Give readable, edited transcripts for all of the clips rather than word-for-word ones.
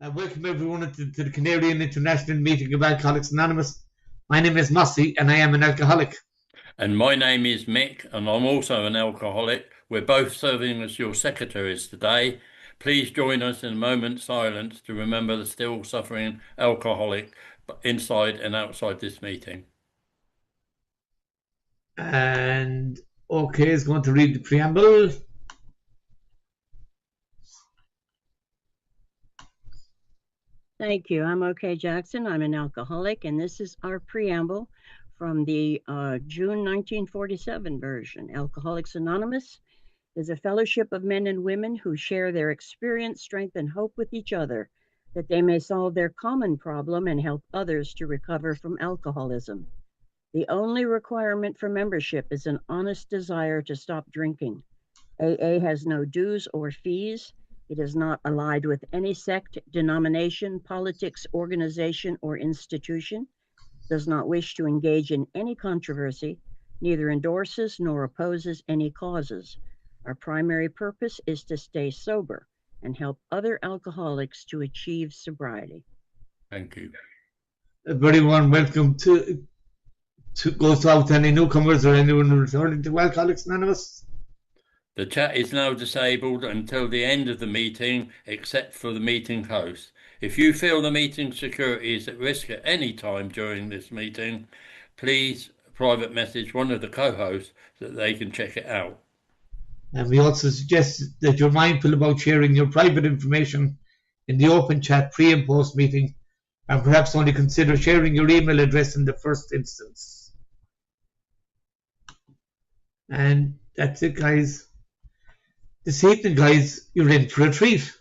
Welcome everyone to the Canarian International Meeting of Alcoholics Anonymous. My name is Mossy and I am an alcoholic. And my name is Mick and I'm also an alcoholic. We're both serving as your secretaries today. Please join us in a moment's silence to remember the still suffering alcoholic inside and outside this meeting. And OK is going to read the preamble. Thank you. I'm OK Jackson. I'm an alcoholic, and this is our preamble from the June 1947 version. Alcoholics Anonymous is a fellowship of men and women who share their experience, strength, and hope with each other, that they may solve their common problem and help others to recover from alcoholism. The only requirement for membership is an honest desire to stop drinking. AA has no dues or fees. It is not allied with any sect, denomination, politics, organization, or institution, does not wish to engage in any controversy, neither endorses nor opposes any causes. Our primary purpose is to stay sober and help other alcoholics to achieve sobriety. Thank you. A very warm welcome to goes out to any newcomers or anyone returning to Alcoholics Anonymous. The chat is now disabled until the end of the meeting, except for the meeting host. If you feel the meeting security is at risk at any time during this meeting, please private message one of the co-hosts so that they can check it out. And we also suggest that you're mindful about sharing your private information in the open chat pre and post meeting, and perhaps only consider sharing your email address in the first instance. And that's it, guys. This evening, guys, you're in for a treat.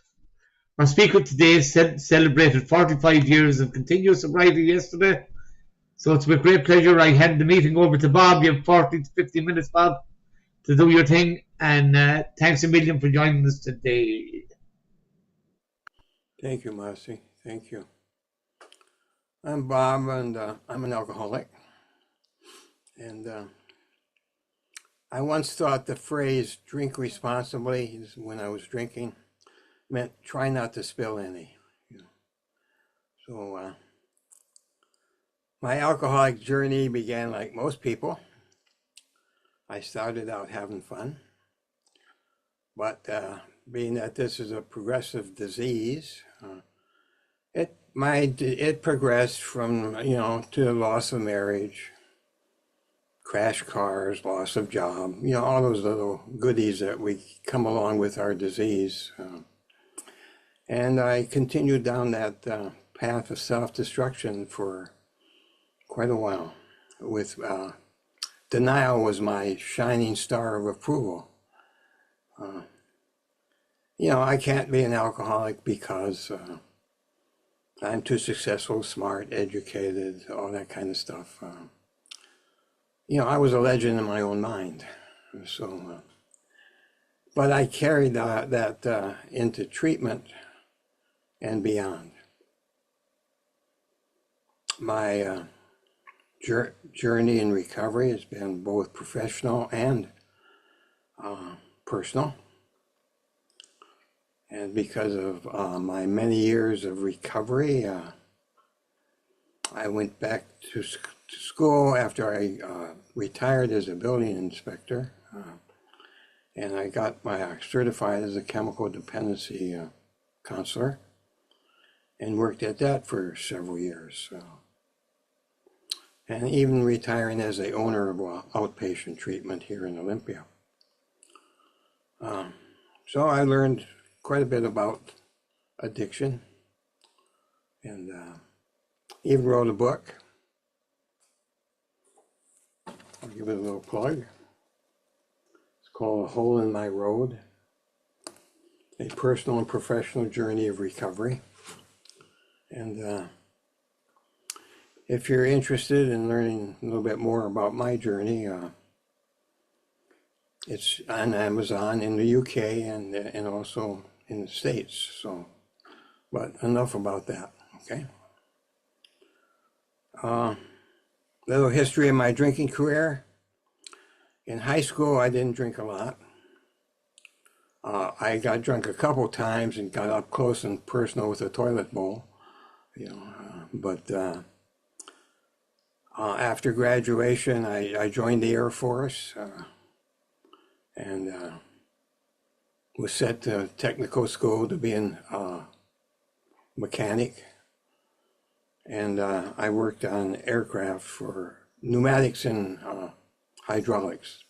Our speaker today celebrated 45 years of continuous sobriety yesterday. So it's with great pleasure I hand the meeting over to Bob. You have 40 to 50 minutes, Bob, to do your thing. And thanks a million for joining us today. Thank you, Marcy. Thank you. I'm Bob, and I'm an alcoholic. And I once thought the phrase drink responsibly when I was drinking meant try not to spill any. So my alcoholic journey began like most people. I started out having fun, but being that this is a progressive disease, it progressed from, to the loss of marriage, crash cars, loss of job, all those little goodies that we come along with our disease. And I continued down that path of self-destruction for quite a while. With denial was my shining star of approval. I can't be an alcoholic because I'm too successful, smart, educated, all that kind of stuff. I was a legend in my own mind. So, but I carried that into treatment and beyond. My journey in recovery has been both professional and personal. And because of my many years of recovery, I went back to school after I retired as a building inspector, and I got certified as a chemical dependency counselor, and worked at that for several years, and even retiring as the owner of outpatient treatment here in Olympia. So I learned quite a bit about addiction, and even wrote a book. I'll give it a little plug. It's called A Hole in My Road, A Personal and Professional Journey of Recovery. And if you're interested in learning a little bit more about my journey, it's on Amazon in the UK and also in the States. So, but enough about that, okay? Little history of my drinking career. In high school, I didn't drink a lot. I got drunk a couple times and got up close and personal with a toilet bowl, but after graduation, I joined the Air Force and was sent to technical school to be a mechanic. And I worked on aircraft for pneumatics and hydraulics,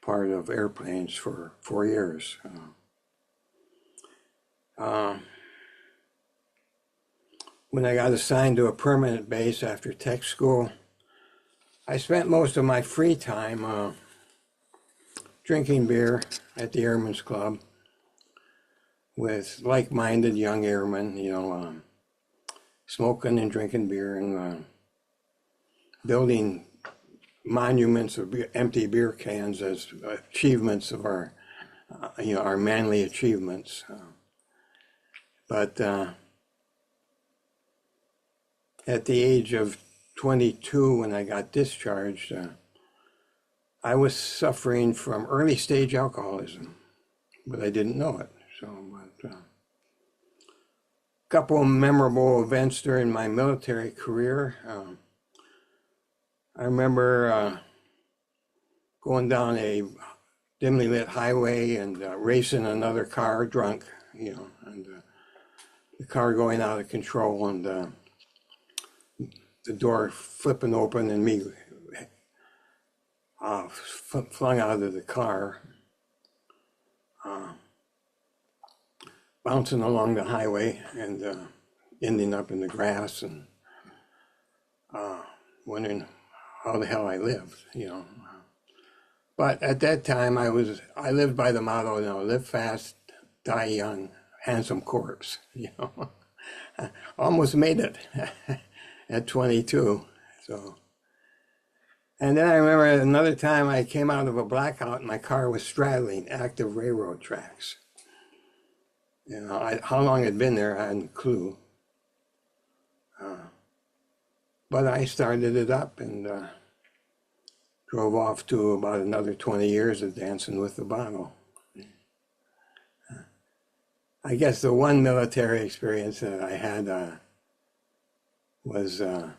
part of airplanes for 4 years. When I got assigned to a permanent base after tech school, I spent most of my free time drinking beer at the Airmen's Club with like-minded young airmen, smoking and drinking beer and building monuments of empty beer cans as achievements of our manly achievements. But at the age of 22, when I got discharged, I was suffering from early stage alcoholism, but I didn't know it. So, but couple of memorable events during my military career. I remember going down a dimly lit highway and racing another car drunk, and the car going out of control and the door flipping open and me flung out of the car, bouncing along the highway and ending up in the grass and wondering how the hell I lived, But at that time, I lived by the motto, live fast, die young, handsome corpse, Almost made it at 22, so. And then I remember another time I came out of a blackout and my car was straddling active railroad tracks. How long it had been there, I hadn't a clue. But I started it up and drove off to about another 20 years of dancing with the bottle. I guess the one military experience that I had was in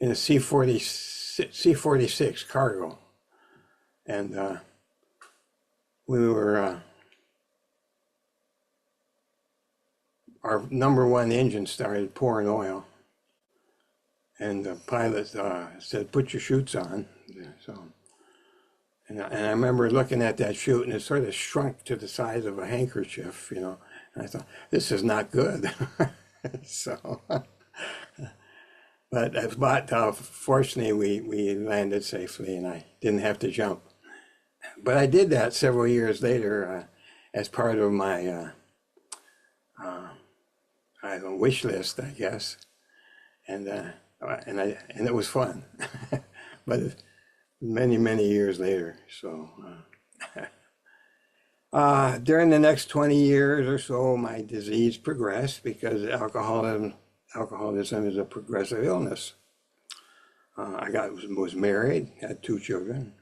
a C-46 cargo. And we were, our number one engine started pouring oil. And the pilot said, "Put your chutes on." So, and I remember looking at that chute, and it sort of shrunk to the size of a handkerchief, And I thought, this is not good. So, but fortunately, we landed safely, and I didn't have to jump. But I did that several years later as part of my wish list, I guess, and it was fun, but many years later. So during the next 20 years or so, my disease progressed because alcoholism is a progressive illness. I was married, had 2 children,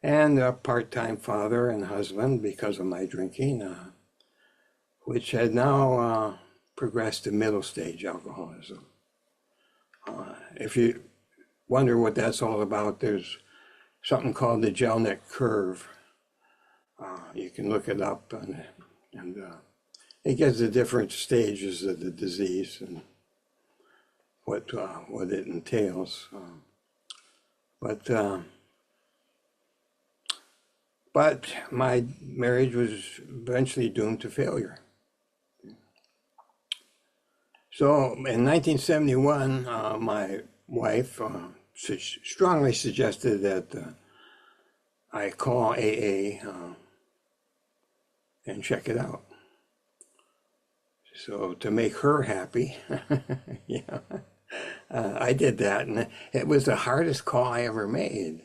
and a part-time father and husband because of my drinking, which had now progressed to middle stage alcoholism. If you wonder what that's all about, there's something called the Jellinek curve. You can look it up, and it gives the different stages of the disease and what it entails. But my marriage was eventually doomed to failure. So in 1971, my wife strongly suggested that I call AA and check it out. So to make her happy, I did that, and it was the hardest call I ever made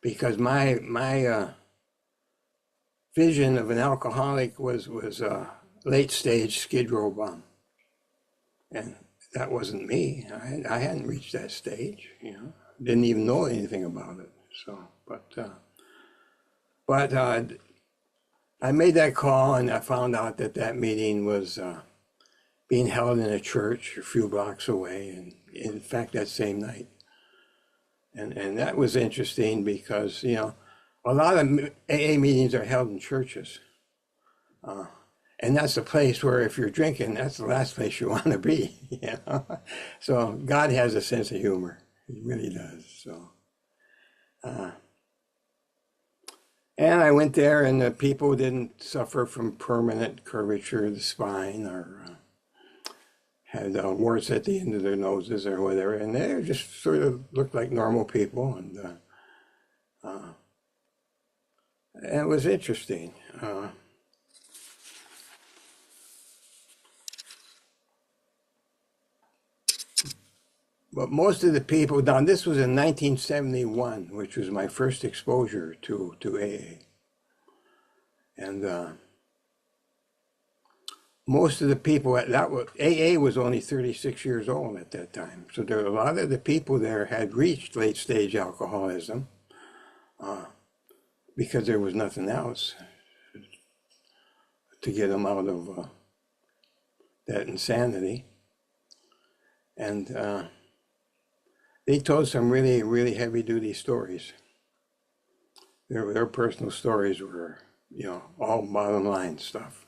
because my vision of an alcoholic was a late stage skid row bum. And that wasn't me. I hadn't reached that stage, Didn't even know anything about it. So, but But I made that call, and I found out that that meeting was being held in a church a few blocks away, and in fact, that same night. And that was interesting because, you know, a lot of AA meetings are held in churches. And that's a place where if you're drinking, that's the last place you want to be, you know. So God has a sense of humor. He really does. So, and I went there, and the people didn't suffer from permanent curvature of the spine or had warts at the end of their noses or whatever. And they just sort of looked like normal people. And it was interesting. But most of the people down, this was in 1971, which was my first exposure to AA. And most of the people at that was, AA was only 36 years old at that time. So there, a lot of the people there had reached late stage alcoholism because there was nothing else to get them out of that insanity. And they told some really, really heavy-duty stories. Their personal stories were, you know, all bottom line stuff.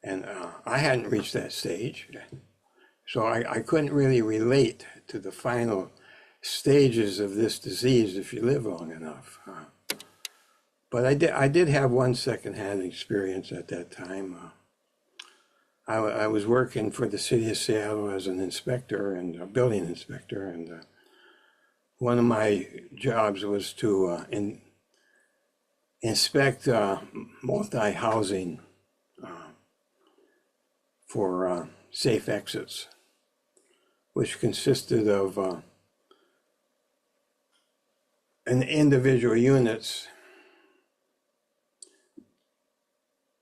And I hadn't reached that stage, so I couldn't really relate to the final stages of this disease if you live long enough. But I did have one secondhand experience at that time. I was working for the city of Seattle as an inspector and a building inspector, and one of my jobs was to inspect multi-housing for safe exits, which consisted of an individual units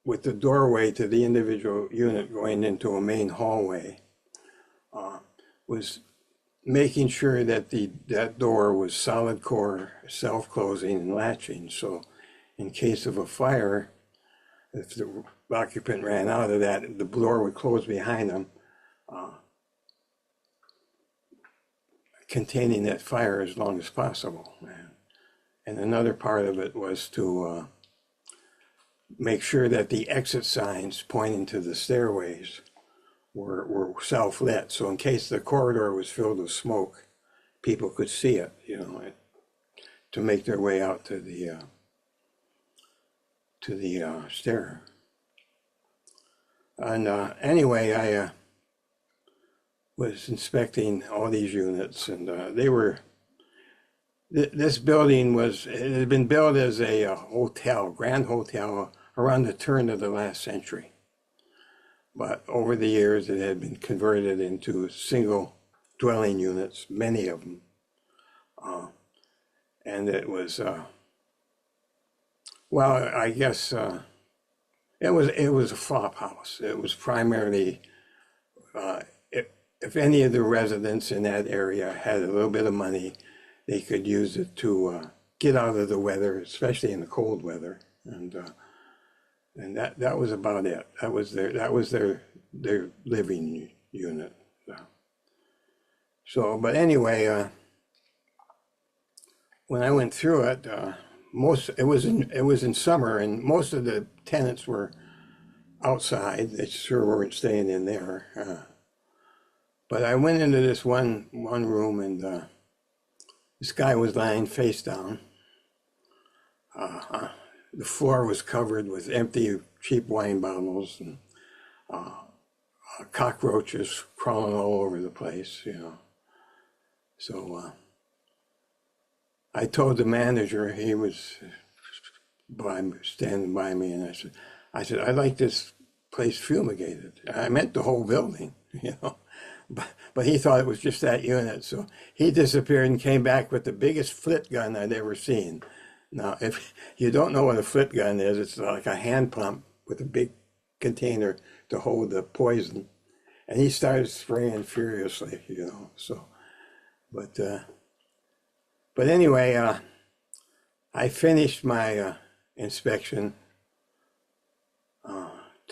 with the doorway to the individual unit going into a main hallway, was making sure that that door was solid core, self-closing and latching. So in case of a fire, if the occupant ran out of that, the door would close behind them, containing that fire as long as possible. And another part of it was to make sure that the exit signs pointing to the stairways were self-lit. So in case the corridor was filled with smoke, people could see it, you know, to make their way out to the stair. And anyway, I was inspecting all these units, and they were, this building it had been built as a hotel, grand hotel, around the turn of the last century. But over the years, it had been converted into single dwelling units, many of them. And it was, well, I guess it was a flop house. It was primarily, if any of the residents in that area had a little bit of money, they could use it to get out of the weather, especially in the cold weather. And that was about it. That was their living unit. So, but anyway, when I went through it, it was in summer, and most of the tenants were outside. They sure weren't staying in there. But I went into this one room, and this guy was lying face down. The floor was covered with empty, cheap wine bottles and cockroaches crawling all over the place, you know. So I told the manager, he was standing by me, and I said, I'd like this place fumigated. I meant the whole building, you know. But he thought it was just that unit. So he disappeared and came back with the biggest flit gun I'd ever seen. Now, if you don't know what a flit gun is, it's like a hand pump with a big container to hold the poison. And he started spraying furiously, you know. So, but anyway, I finished my inspection.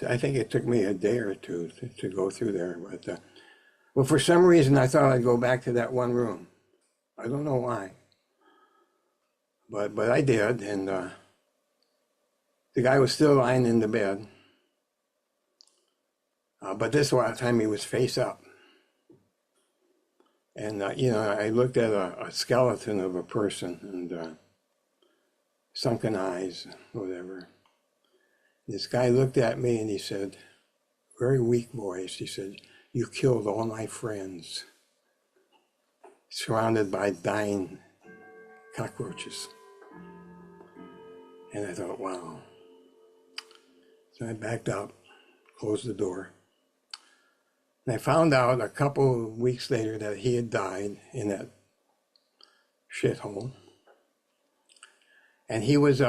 I think it took me a day or two to go through there, but well, for some reason I thought I'd go back to that one room. I don't know why, but I did, and the guy was still lying in the bed, but this time he was face up, and I looked at a skeleton of a person and sunken eyes, whatever. This guy looked at me and he said, very weak voice, he said, "You killed all my friends," surrounded by dying cockroaches. And I thought, wow. So I backed up, closed the door. And I found out a couple of weeks later that he had died in that shithole. And he was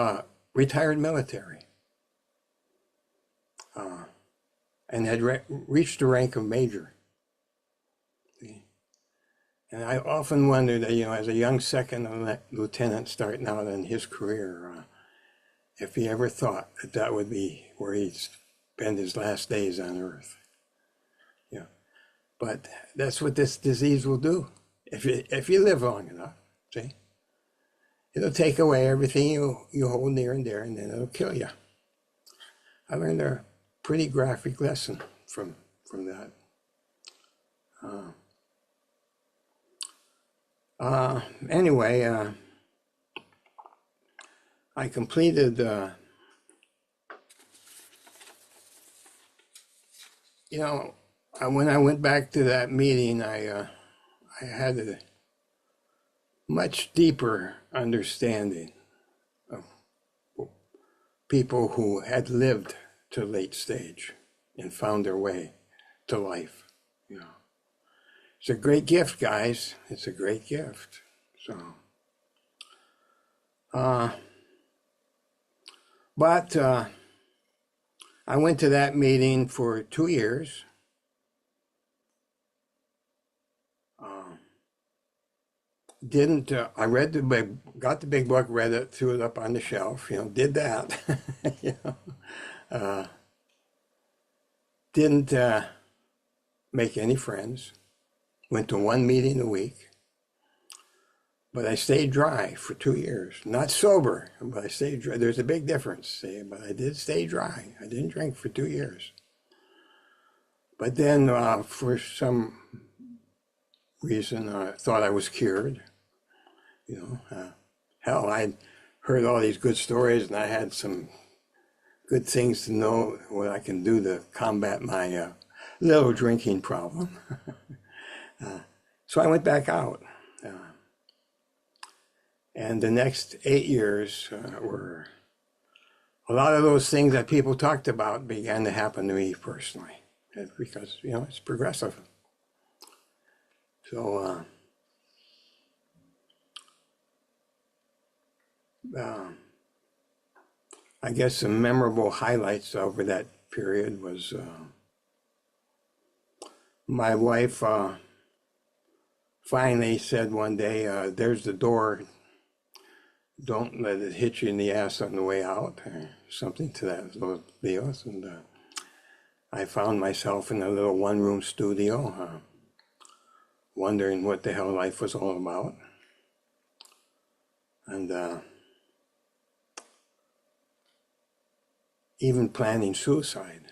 retired military. And had reached the rank of major. And I often wondered, as a young second lieutenant starting out in his career, if he ever thought that would be where he'd spend his last days on Earth. Yeah, but that's what this disease will do. If you live long enough, see, it'll take away everything you hold near and dear, and then it'll kill you. I learned a pretty graphic lesson from that. Anyway, I completed, when I went back to that meeting, I had a much deeper understanding of people who had lived to late stage and found their way to life. It's a great gift, guys. It's a great gift. So, but I went to that meeting for 2 years. I read got the big book, read it, threw it up on the shelf, did that. Didn't make any friends. Went to one meeting a week. But I stayed dry for 2 years. Not sober, but I stayed dry. There's a big difference, but I did stay dry. I didn't drink for 2 years. But then for some reason, I thought I was cured. Hell, I'd heard all these good stories, and I had some good things to know what I can do to combat my little drinking problem. So I went back out. And the next 8 years were a lot of those things that people talked about began to happen to me personally, because, it's progressive. So, I guess some memorable highlights over that period was my wife finally said one day, "There's the door. Don't let it hit you in the ass on the way out," or something to those deals. And I found myself in a little one-room studio, wondering what the hell life was all about. And even planning suicide.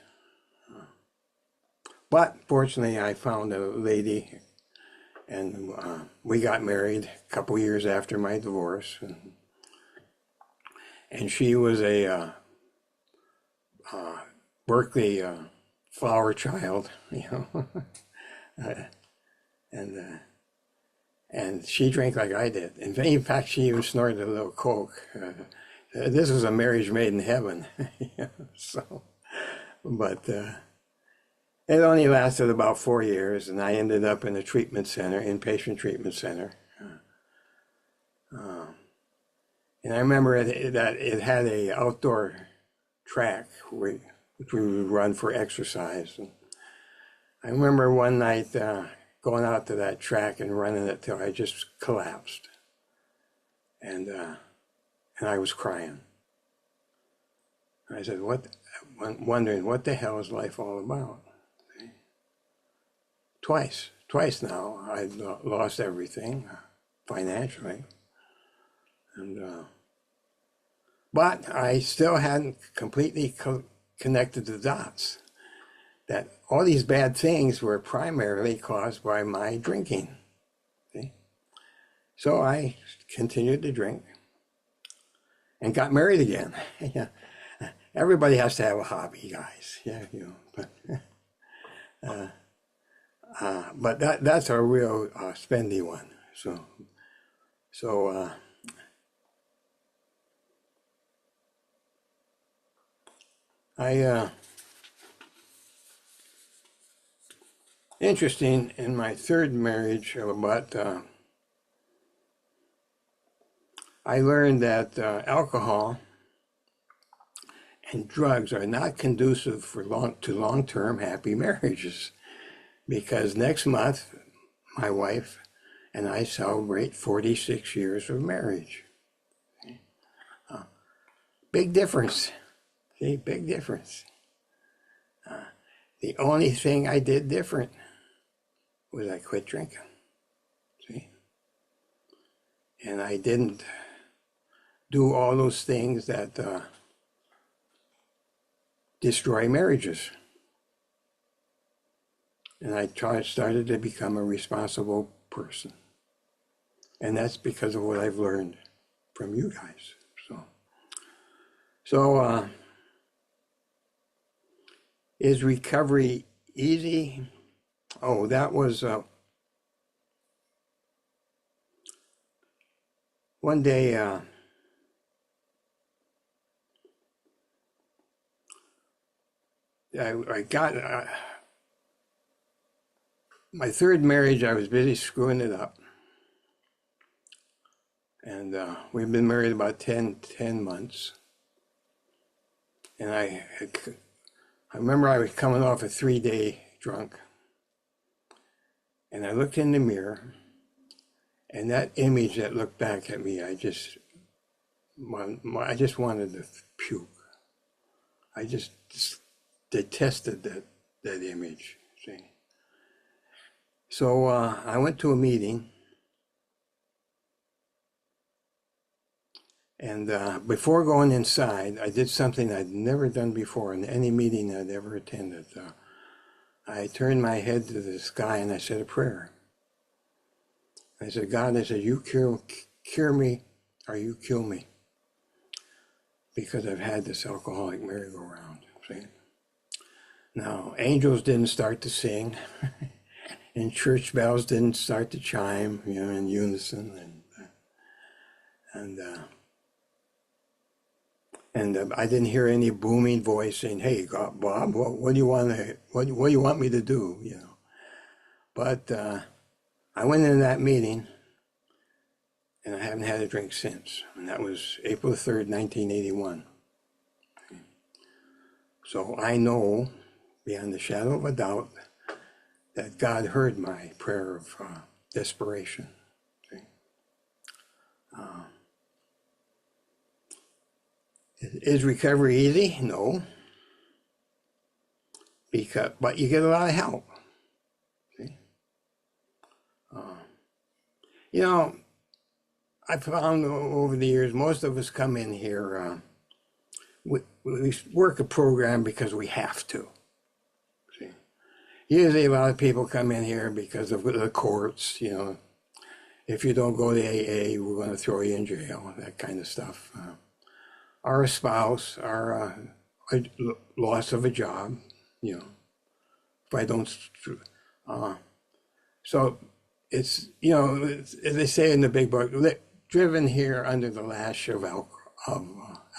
But fortunately, I found a lady, and we got married a couple years after my divorce. And she was a Berkeley flower child, and she drank like I did. In fact, she even snorted a little coke. This was a marriage made in heaven. But it only lasted about 4 years, and I ended up in a treatment center, inpatient treatment center. And I remember that it had a outdoor track which we would run for exercise. And I remember one night going out to that track and running it till I just collapsed. And I was crying. I said, wondering what the hell is life all about? Okay. Twice now, I lost everything financially, and but I still hadn't completely connected the dots that all these bad things were primarily caused by my drinking. Okay? So I continued to drink and got married again. Yeah. Everybody has to have a hobby, guys. Yeah, but that's a real spendy one. So interesting, in my third marriage, but I learned that alcohol and drugs are not conducive to long-term happy marriages, because next month my wife and I celebrate 46 years of marriage. Big difference. See, big difference. The only thing I did different was I quit drinking. See? And I didn't do all those things that destroy marriages. And I started to become a responsible person. And that's because of what I've learned from you guys. So is recovery easy? Oh, that was one day. I got my third marriage. I was busy screwing it up, and we've been married about 10 months. And I remember I was coming off a 3-day drunk, and I looked in the mirror, and that image that looked back at me, I just wanted to puke. I just detested that image. See? So I went to a meeting, and before going inside, I did something I'd never done before in any meeting I'd ever attended. I turned my head to the sky and I said a prayer. I said, God, I said, you cure me or you kill me, because I've had this alcoholic merry-go-round. See? Now, angels didn't start to sing, and church bells didn't start to chime, in unison, and I didn't hear any booming voice saying, "Hey, God, Bob, what do you want me to do?" But I went into that meeting, and I haven't had a drink since, and that was April 3rd, 1981. So I know, beyond the shadow of a doubt, that God heard my prayer of desperation. Is recovery easy? No. But you get a lot of help. See? I found over the years, most of us come in here, we work a program because we have to. See? Usually a lot of people come in here because of the courts, if you don't go to AA, we're going to throw you in jail, that kind of stuff. Or a spouse, or a loss of a job, if I don't. So it's, as they say in the big book, driven here under the lash of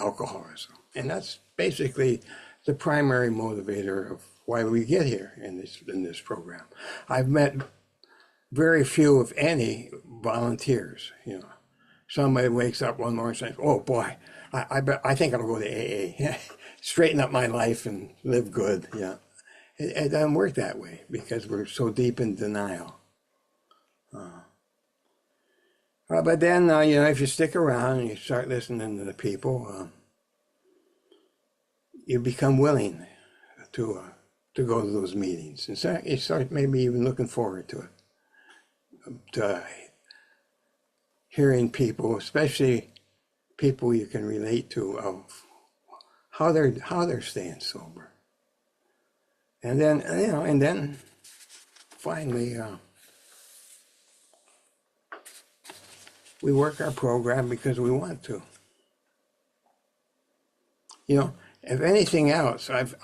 alcoholism. And that's basically the primary motivator of why we get here in this program. I've met very few, if any, volunteers. Somebody wakes up one morning and says, "Oh boy, I think I'll go to AA, straighten up my life and live good." Yeah, it doesn't work that way because we're so deep in denial. But then, if you stick around and you start listening to the people, you become willing to go to those meetings. And so you start maybe even looking forward to it, to hearing people, especially people you can relate to, of how they're staying sober. And then, and then finally, we work our program because we want to. If anything else, I've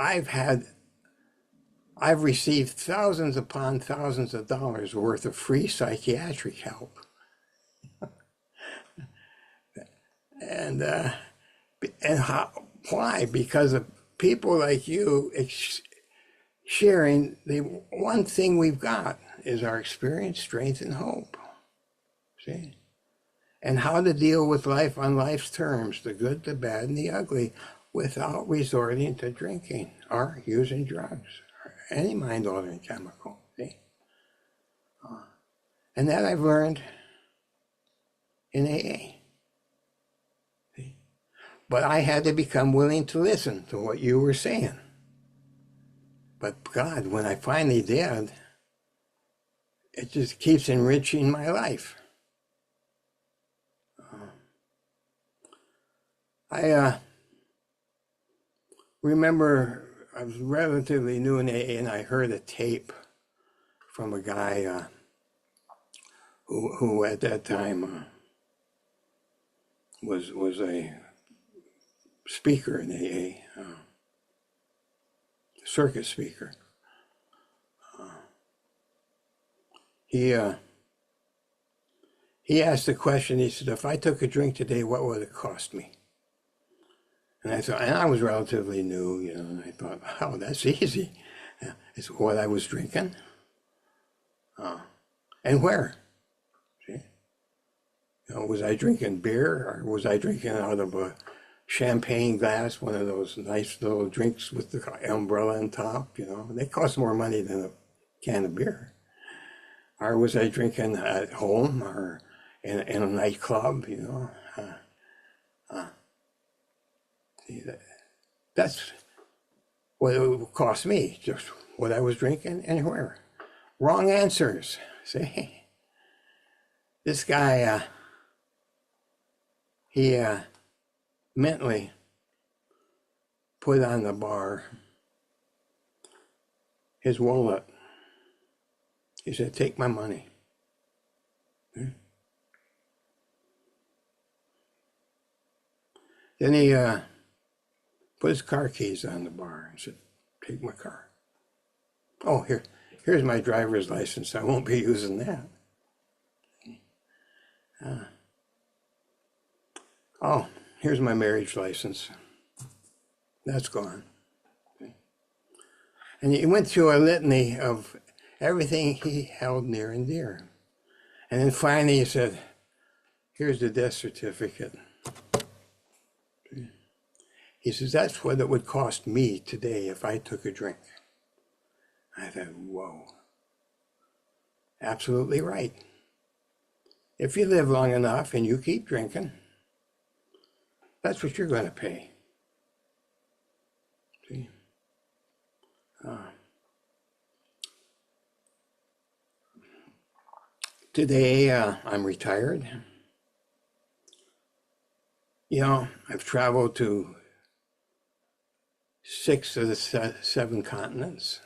received thousands upon thousands of dollars worth of free psychiatric help. And why? Because of people like you sharing the one thing we've got is our experience, strength, and hope. See? And how to deal with life on life's terms, the good, the bad, and the ugly, without resorting to drinking or using drugs or any mind-altering chemical. See? And that I've learned in AA. See? But I had to become willing to listen to what you were saying. But God, when I finally did, it just keeps enriching my life. I remember I was relatively new in AA, and I heard a tape from a guy who at that time was a speaker in AA, circuit speaker. He asked the question. He said, "If I took a drink today, what would it cost me?" And I thought, and I was relatively new, and I thought, oh, that's easy. It's what I was drinking. And where? See? Was I drinking beer, or was I drinking out of a champagne glass, one of those nice little drinks with the umbrella on top? They cost more money than a can of beer. Or was I drinking at home or in a nightclub? That's what it would cost me, just what I was drinking and where. Wrong answers. See, this guy, he mentally put on the bar his wallet. He said, "Take my money." Then he put his car keys on the bar and said, "Take my car." "Oh, here's my driver's license. I won't be using that." "Oh, here's my marriage license. That's gone." And he went through a litany of everything he held near and dear. And then finally he said, "Here's the death certificate." He says, "That's what it would cost me today if I took a drink." I thought, whoa, absolutely right. If you live long enough and you keep drinking, that's what you're going to pay. See? Today, I'm retired. I've traveled to 6 of the 7 continents.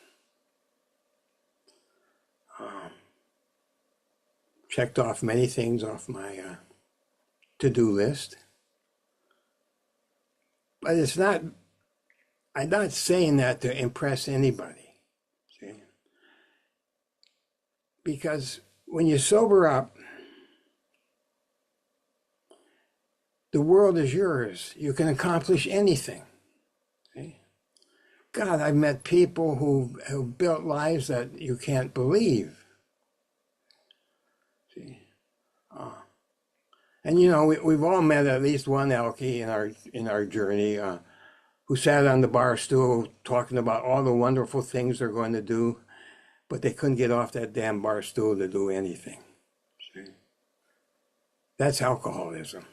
Checked off many things off my to-do list. But I'm not saying that to impress anybody. See? Because when you sober up, the world is yours. You can accomplish anything. See? God, I've met people who built lives that you can't believe. See? And we've all met at least one alkie in our journey who sat on the bar stool talking about all the wonderful things they're going to do, but they couldn't get off that damn bar stool to do anything. See? That's alcoholism.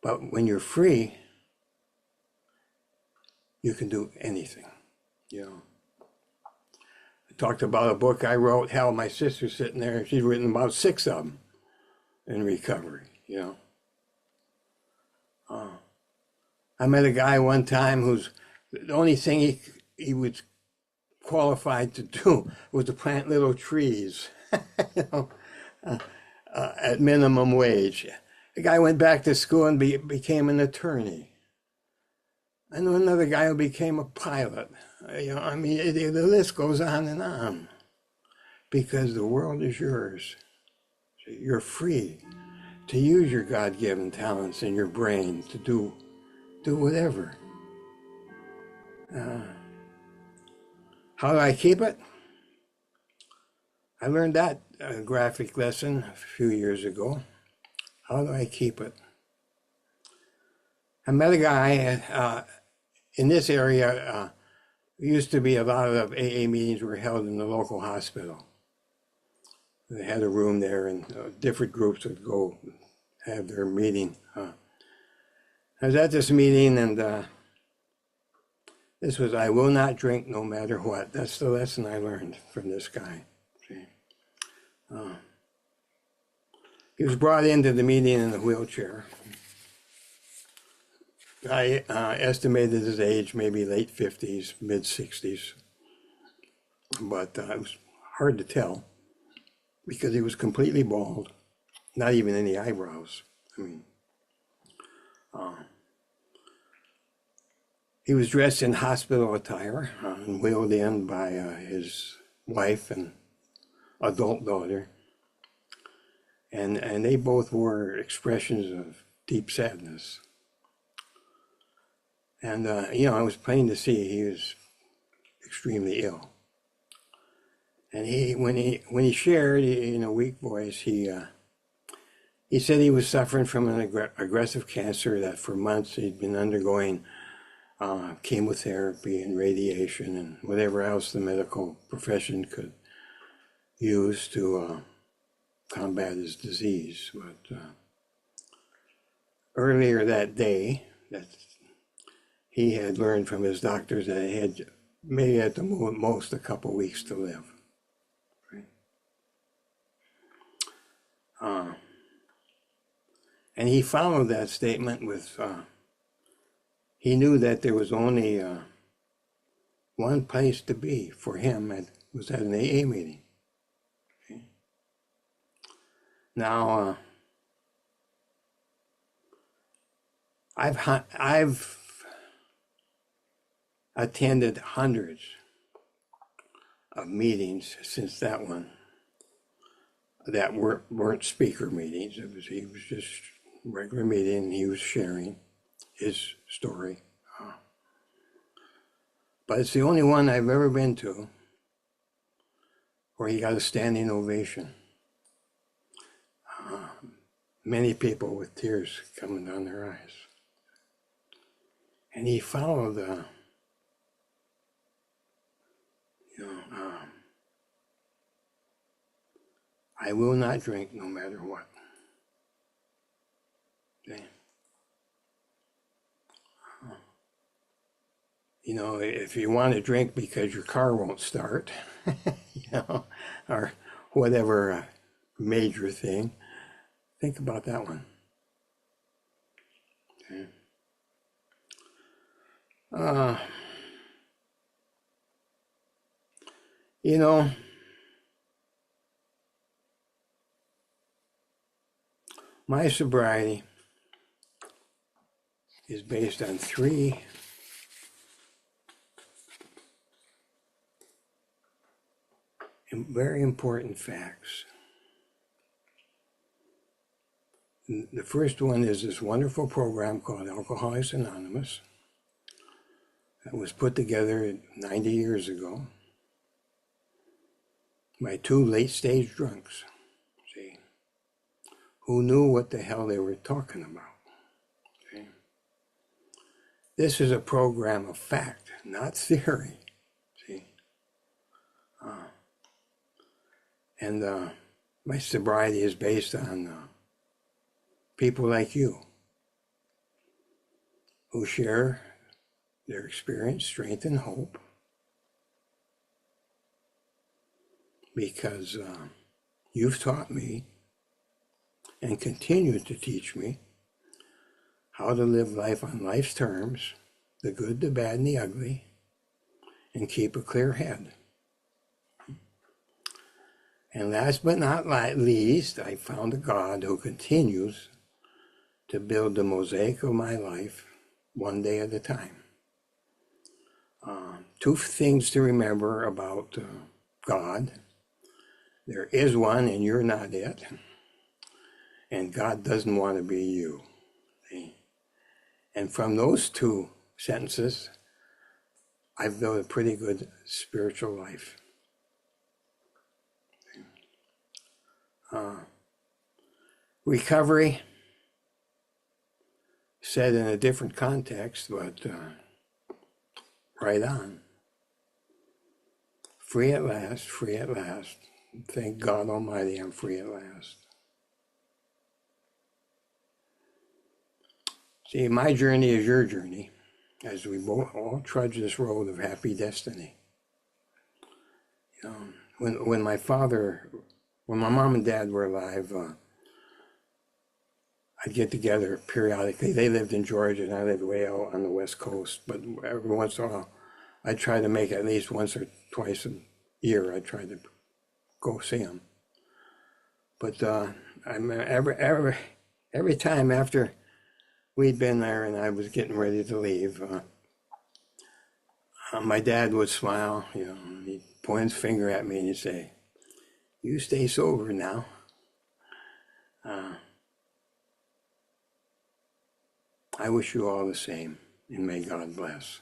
But when you're free, you can do anything, you know. I talked about a book I wrote. Hell, my sister's sitting there. She's written about 6 of them in recovery, you know. I met a guy one time who's the only thing he was qualified to do was to plant little trees, you know, at minimum wage. The guy went back to school and became an attorney. I know another guy who became a pilot. You know, I mean, the list goes on and on, because the world is yours. You're free to use your God-given talents and your brain to do whatever. How do I keep it? I learned that graphic lesson a few years ago. How do I keep it? I met a guy in this area. Used to be a lot of AA meetings were held in the local hospital. They had a room there, and different groups would go have their meeting. I was at this meeting, and this was, I will not drink no matter what. That's the lesson I learned from this guy. See? He was brought into the meeting in a wheelchair. I estimated his age, maybe late 50s, mid 60s. But it was hard to tell because he was completely bald, not even any eyebrows. I mean, he was dressed in hospital attire and wheeled in by his wife and adult daughter. And they both wore expressions of deep sadness. And, you know, I was plain to see he was extremely ill. And when he shared in a weak voice, he said he was suffering from an aggressive cancer that for months he'd been undergoing chemotherapy and radiation and whatever else the medical profession could use to combat his disease. But earlier that day, he had learned from his doctors that he had maybe at the most a couple weeks to live. Right? And he followed that statement with, he knew that there was only one place to be for him, and was at an AA meeting. Okay? Now, I've attended hundreds of meetings since that one that weren't speaker meetings. He was just regular meeting, and he was sharing his story. But it's the only one I've ever been to where he got a standing ovation. Many people with tears coming down their eyes. And he followed I will not drink no matter what. Okay. You know, if you want to drink because your car won't start, you know, or whatever major thing, think about that one. Okay. You know, my sobriety is based on 3 very important facts. The first one is this wonderful program called Alcoholics Anonymous that was put together 90 years ago by 2 late-stage drunks, see, who knew what the hell they were talking about. Okay? This is a program of fact, not theory. See, and my sobriety is based on people like you who share their experience, strength, and hope, because you've taught me and continue to teach me how to live life on life's terms, the good, the bad, and the ugly, and keep a clear head. And last but not least, I found a God who continues to build the mosaic of my life one day at a time. Two things to remember about God. There is one and you're not it. And God doesn't want to be you. See? And from those two sentences, I've built a pretty good spiritual life. Recovery, said in a different context, but right on. Free at last, free at last. Thank God Almighty, I'm free at last. See, my journey is your journey, as we both all trudge this road of happy destiny. You know, when my mom and dad were alive, I'd get together periodically. They lived in Georgia and I lived way out on the West Coast, but every once in a while, I try to make at least once or twice a year. I try to go see them. But every time after we'd been there and I was getting ready to leave, my dad would smile. You know, he'd point his finger at me and he'd say, "You stay sober now." I wish you all the same, and may God bless.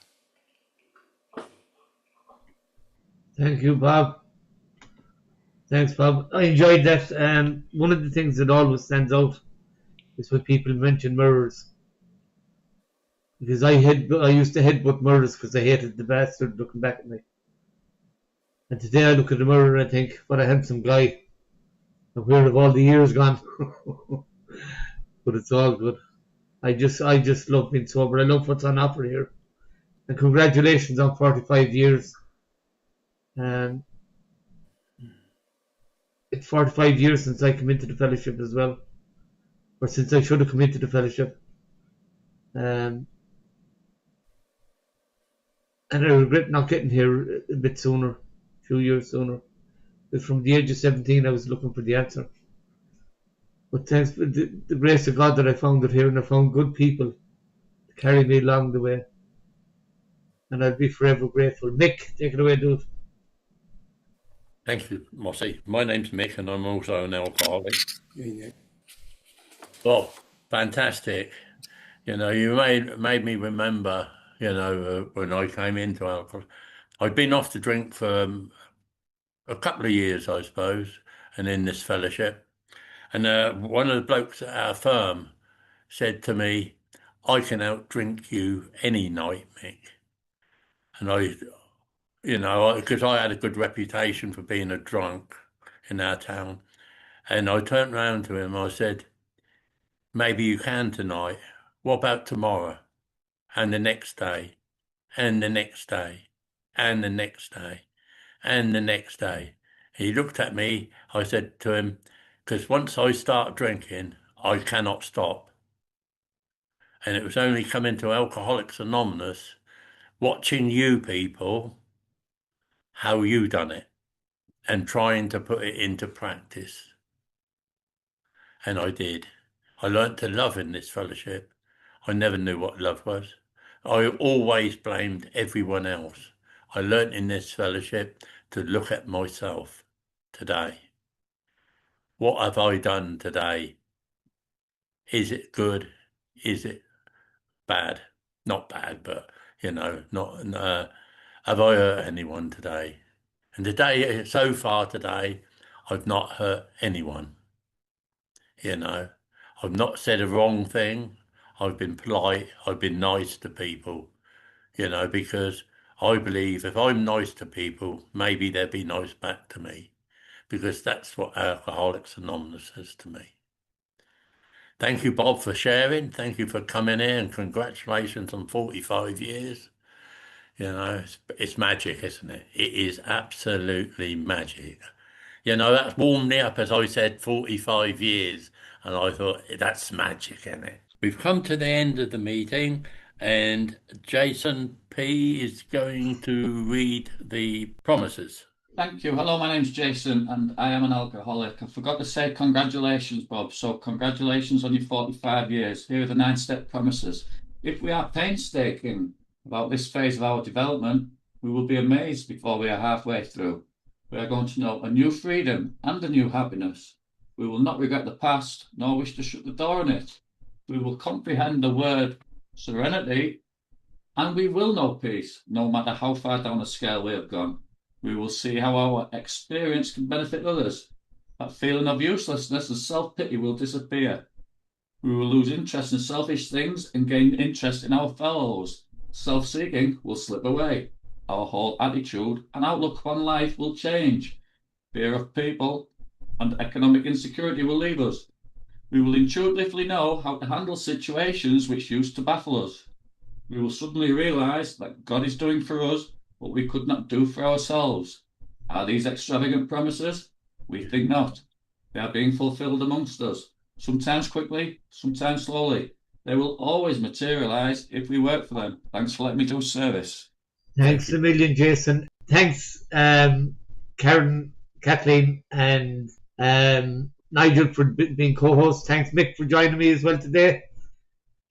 Thank you, Bob. Thanks, Bob. I enjoyed that. One of the things that always stands out is when people mention mirrors. Because I used to headbutt mirrors because I hated the bastard looking back at me. And today I look at the mirror and I think, what a handsome guy. And where have all the years gone? But it's all good. I just love being sober. I love what's on offer here. And congratulations on 45 years. It's 45 years since I came into the fellowship as well. Or since I should have come into the fellowship. And I regret not getting here a bit sooner, a few years sooner. But from the age of 17, I was looking for the answer. But thanks for the grace of God that I found it here, and I found good people to carry me along the way. And I'll be forever grateful. Mick, take it away, dude. Thank you, Mossy. My name's Mick, and I'm also an alcoholic. Yeah. Well, fantastic. You know, you made me remember, you know, when I came into alcohol. I'd been off to drink for a couple of years, I suppose, and in this fellowship. And one of the blokes at our firm said to me, "I can outdrink you any night, Mick." And I, you know, because I had a good reputation for being a drunk in our town. And I turned round to him, I said, "Maybe you can tonight. What about tomorrow? And the next day, and the next day, and the next day, and the next day." He looked at me. I said to him, "Because once I start drinking, I cannot stop." And it was only coming to Alcoholics Anonymous, watching you people, how you done it, and trying to put it into practice. And I did. I learnt to love in this fellowship. I never knew what love was. I always blamed everyone else. I learnt in this fellowship to look at myself today. What have I done today? Is it good? Is it bad? Not bad, but, you know, not. Have I hurt anyone today? And today, so far today, I've not hurt anyone. You know, I've not said a wrong thing. I've been polite. I've been nice to people, you know, because I believe if I'm nice to people, maybe they'll be nice back to me, because that's what Alcoholics Anonymous says to me. Thank you, Bob, for sharing. Thank you for coming in, and congratulations on 45 years. You know, it's magic, isn't it? It is absolutely magic. You know, that's warmed me up, as I said, 45 years. And I thought, that's magic, isn't it? We've come to the end of the meeting, and Jason P. is going to read the promises. Thank you. Hello, my name's Jason, and I am an alcoholic. I forgot to say congratulations, Bob. So congratulations on your 45 years. Here are the 9-step promises. If we are painstaking about this phase of our development, we will be amazed before we are halfway through. We are going to know a new freedom and a new happiness. We will not regret the past, nor wish to shut the door on it. We will comprehend the word serenity, and we will know peace, no matter how far down the scale we have gone. We will see how our experience can benefit others. That feeling of uselessness and self-pity will disappear. We will lose interest in selfish things and gain interest in our fellows. Self-seeking will slip away. Our whole attitude and outlook on life will change. Fear of people and economic insecurity will leave us. We will intuitively know how to handle situations which used to baffle us. We will suddenly realize that God is doing for us what we could not do for ourselves. Are these extravagant promises? We think not. They are being fulfilled amongst us, sometimes quickly, sometimes slowly. They will always materialize if we work for them. Thanks for letting me do service. Thanks a million, Jason. Thanks, Karen, Kathleen, and Nigel for being co-hosts. Thanks, Mick, for joining me as well today.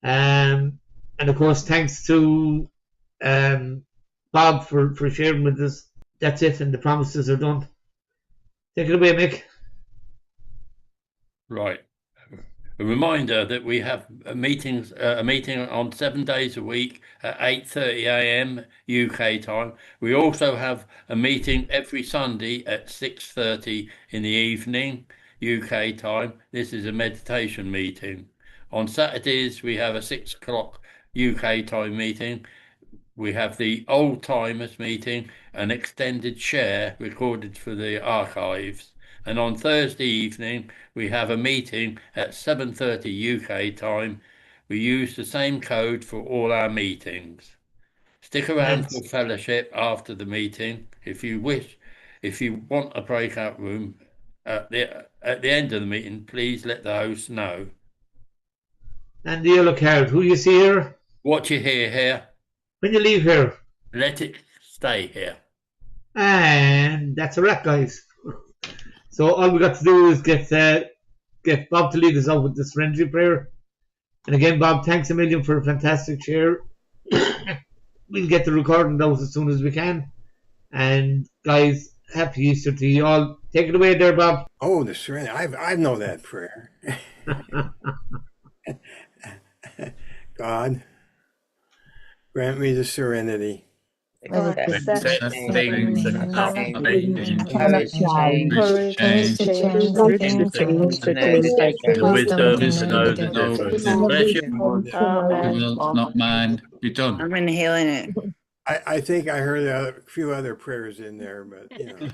And of course, thanks to Bob for sharing with us. That's it, and the promises are done. Take it away, Mick. Right. A reminder that we have a meeting on 7 days a week at 8:30 a.m. UK time. We also have a meeting every Sunday at 6:30 in the evening UK time. This is a meditation meeting. On Saturdays, we have a 6 o'clock UK time meeting. We have the old timers meeting, an extended share recorded for the archives. And on Thursday evening, we have a meeting at 7:30 UK time. We use the same code for all our meetings. Stick around for fellowship after the meeting if you wish. If you want a breakout room at the end of the meeting, please let the host know. And the yellow card, who you see here? What you hear here, When you leave here. let it stay here. And that's a wrap, guys. So all we got to do is get Bob to lead us out with the serenity prayer. And again, Bob, thanks a million for a fantastic share. We'll get the recording out as soon as we can. And guys, happy Easter to you all. Take it away there, Bob. Oh, the serenity. I know that prayer. God, grant me the serenity Accept things that cannot be changed. courage to change, The wisdom to know the difference. Bless you. Will not mind. Be done. I'm inhaling it. I think I heard a few other prayers in there, but you know.